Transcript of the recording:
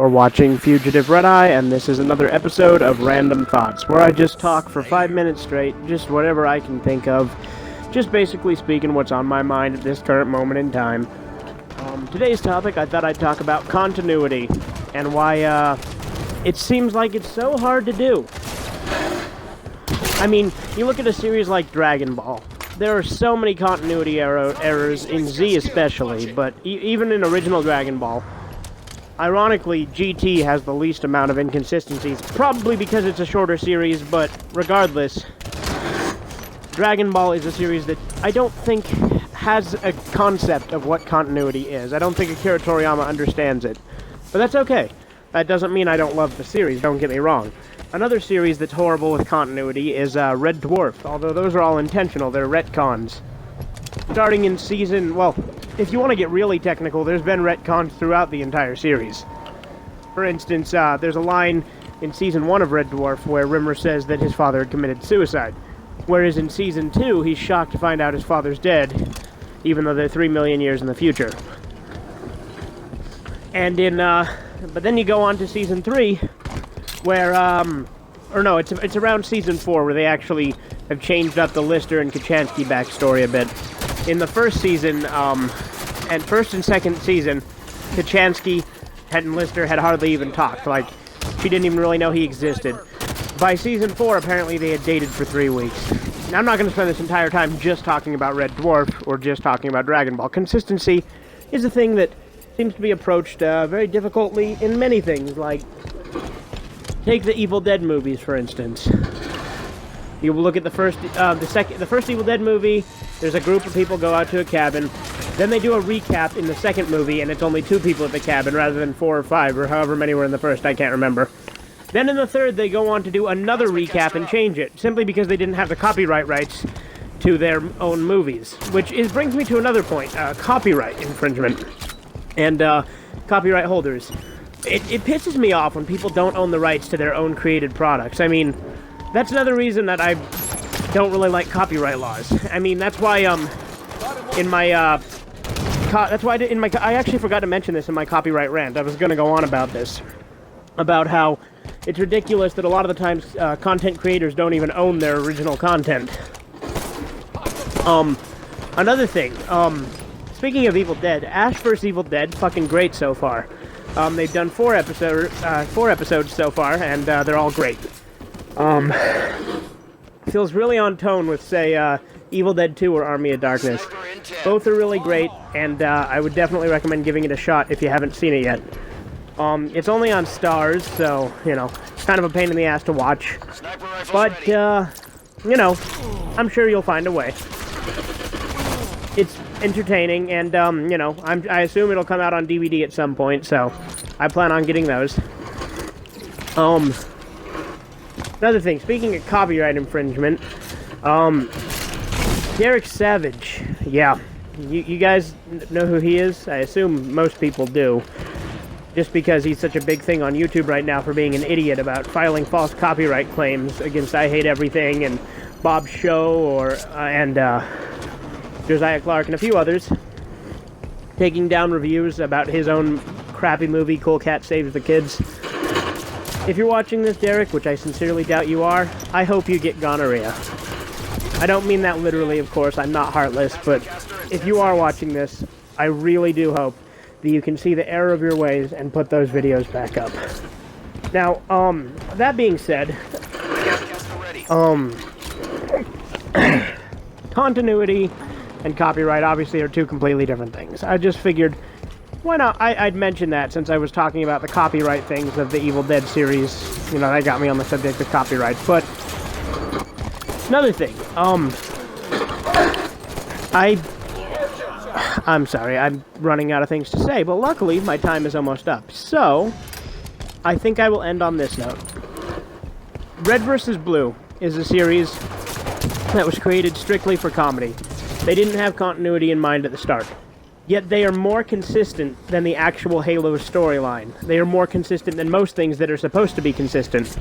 You're watching Fugitive Red Eye, and this is another episode of Random Thoughts, where I just talk for 5 minutes straight, just whatever I can think of, just basically speaking what's on my mind at this current moment in time. Today's topic, I thought I'd talk about continuity, and why, it seems like it's so hard to do. I mean, you look at a series like Dragon Ball. There are so many continuity errors, in Z especially, but even in original Dragon Ball. Ironically, GT has the least amount of inconsistencies, probably because it's a shorter series, but regardless, Dragon Ball is a series that I don't think has a concept of what continuity is. I don't think Akira Toriyama understands it. But that's okay. That doesn't mean I don't love the series, don't get me wrong. Another series that's horrible with continuity is Red Dwarf, although those are all intentional, they're retcons. Starting in season, well, if you want to get really technical, there's been retcons throughout the entire series. For instance, there's a line in season 1 of Red Dwarf where Rimmer says that his father had committed suicide. Whereas in season 2, he's shocked to find out his father's dead, even though they're 3 million years in the future. And but then you go on to season 3, where, or no, it's around season 4 where they actually have changed up the Lister and Kachansky backstory a bit. In the first season, and first and second season, Kachansky and Lister had hardly even talked. Like, she didn't even really know he existed. By season 4, apparently they had dated for 3 weeks. Now, I'm not going to spend this entire time just talking about Red Dwarf, or just talking about Dragon Ball. Consistency is a thing that seems to be approached very difficultly in many things, like, take the Evil Dead movies, for instance. You look at the first Evil Dead movie, there's a group of people go out to a cabin, then they do a recap in the second movie, and it's only 2 people at the cabin rather than 4 or 5, or however many were in the first, I can't remember. Then in the third, they go on to do another recap and change it, simply because they didn't have the copyright rights to their own movies. Which brings me to another point, copyright infringement, and copyright holders. It pisses me off when people don't own the rights to their own created products. I mean, that's another reason that I don't really like copyright laws. I mean, that's why, in my, I actually forgot to mention this in my copyright rant. I was gonna go on about this. About how it's ridiculous that a lot of the times, content creators don't even own their original content. Another thing, speaking of Evil Dead, Ash vs. Evil Dead, fucking great so far. They've done 4 episodes so far, and they're all great. Feels really on tone with, say, Evil Dead 2 or Army of Darkness. Both are really great, and I would definitely recommend giving it a shot if you haven't seen it yet. It's only on Stars, so, you know, it's kind of a pain in the ass to watch. But, you know, I'm sure you'll find a way. It's entertaining, and, you know, I assume it'll come out on DVD at some point, so I plan on getting those. Another thing, speaking of copyright infringement, Derek Savage, yeah, you guys know who he is? I assume most people do, just because he's such a big thing on YouTube right now for being an idiot about filing false copyright claims against I Hate Everything and Bob's Show, and Josiah Clark and a few others, taking down reviews about his own crappy movie, Cool Cat Saves the Kids. If you're watching this, Derek, which I sincerely doubt you are, I hope you get gonorrhea. I don't mean that literally, of course, I'm not heartless, but if you are watching this, I really do hope that you can see the error of your ways and put those videos back up. Now, that being said, continuity and copyright obviously are 2 completely different things. I just figured, why not? I'd mention that since I was talking about the copyright things of the Evil Dead series. You know, that got me on the subject of copyright. But another thing, I'm sorry, I'm running out of things to say, but luckily my time is almost up. So, I think I will end on this note. Red vs. Blue is a series that was created strictly for comedy. They didn't have continuity in mind at the start. Yet they are more consistent than the actual Halo storyline. They are more consistent than most things that are supposed to be consistent.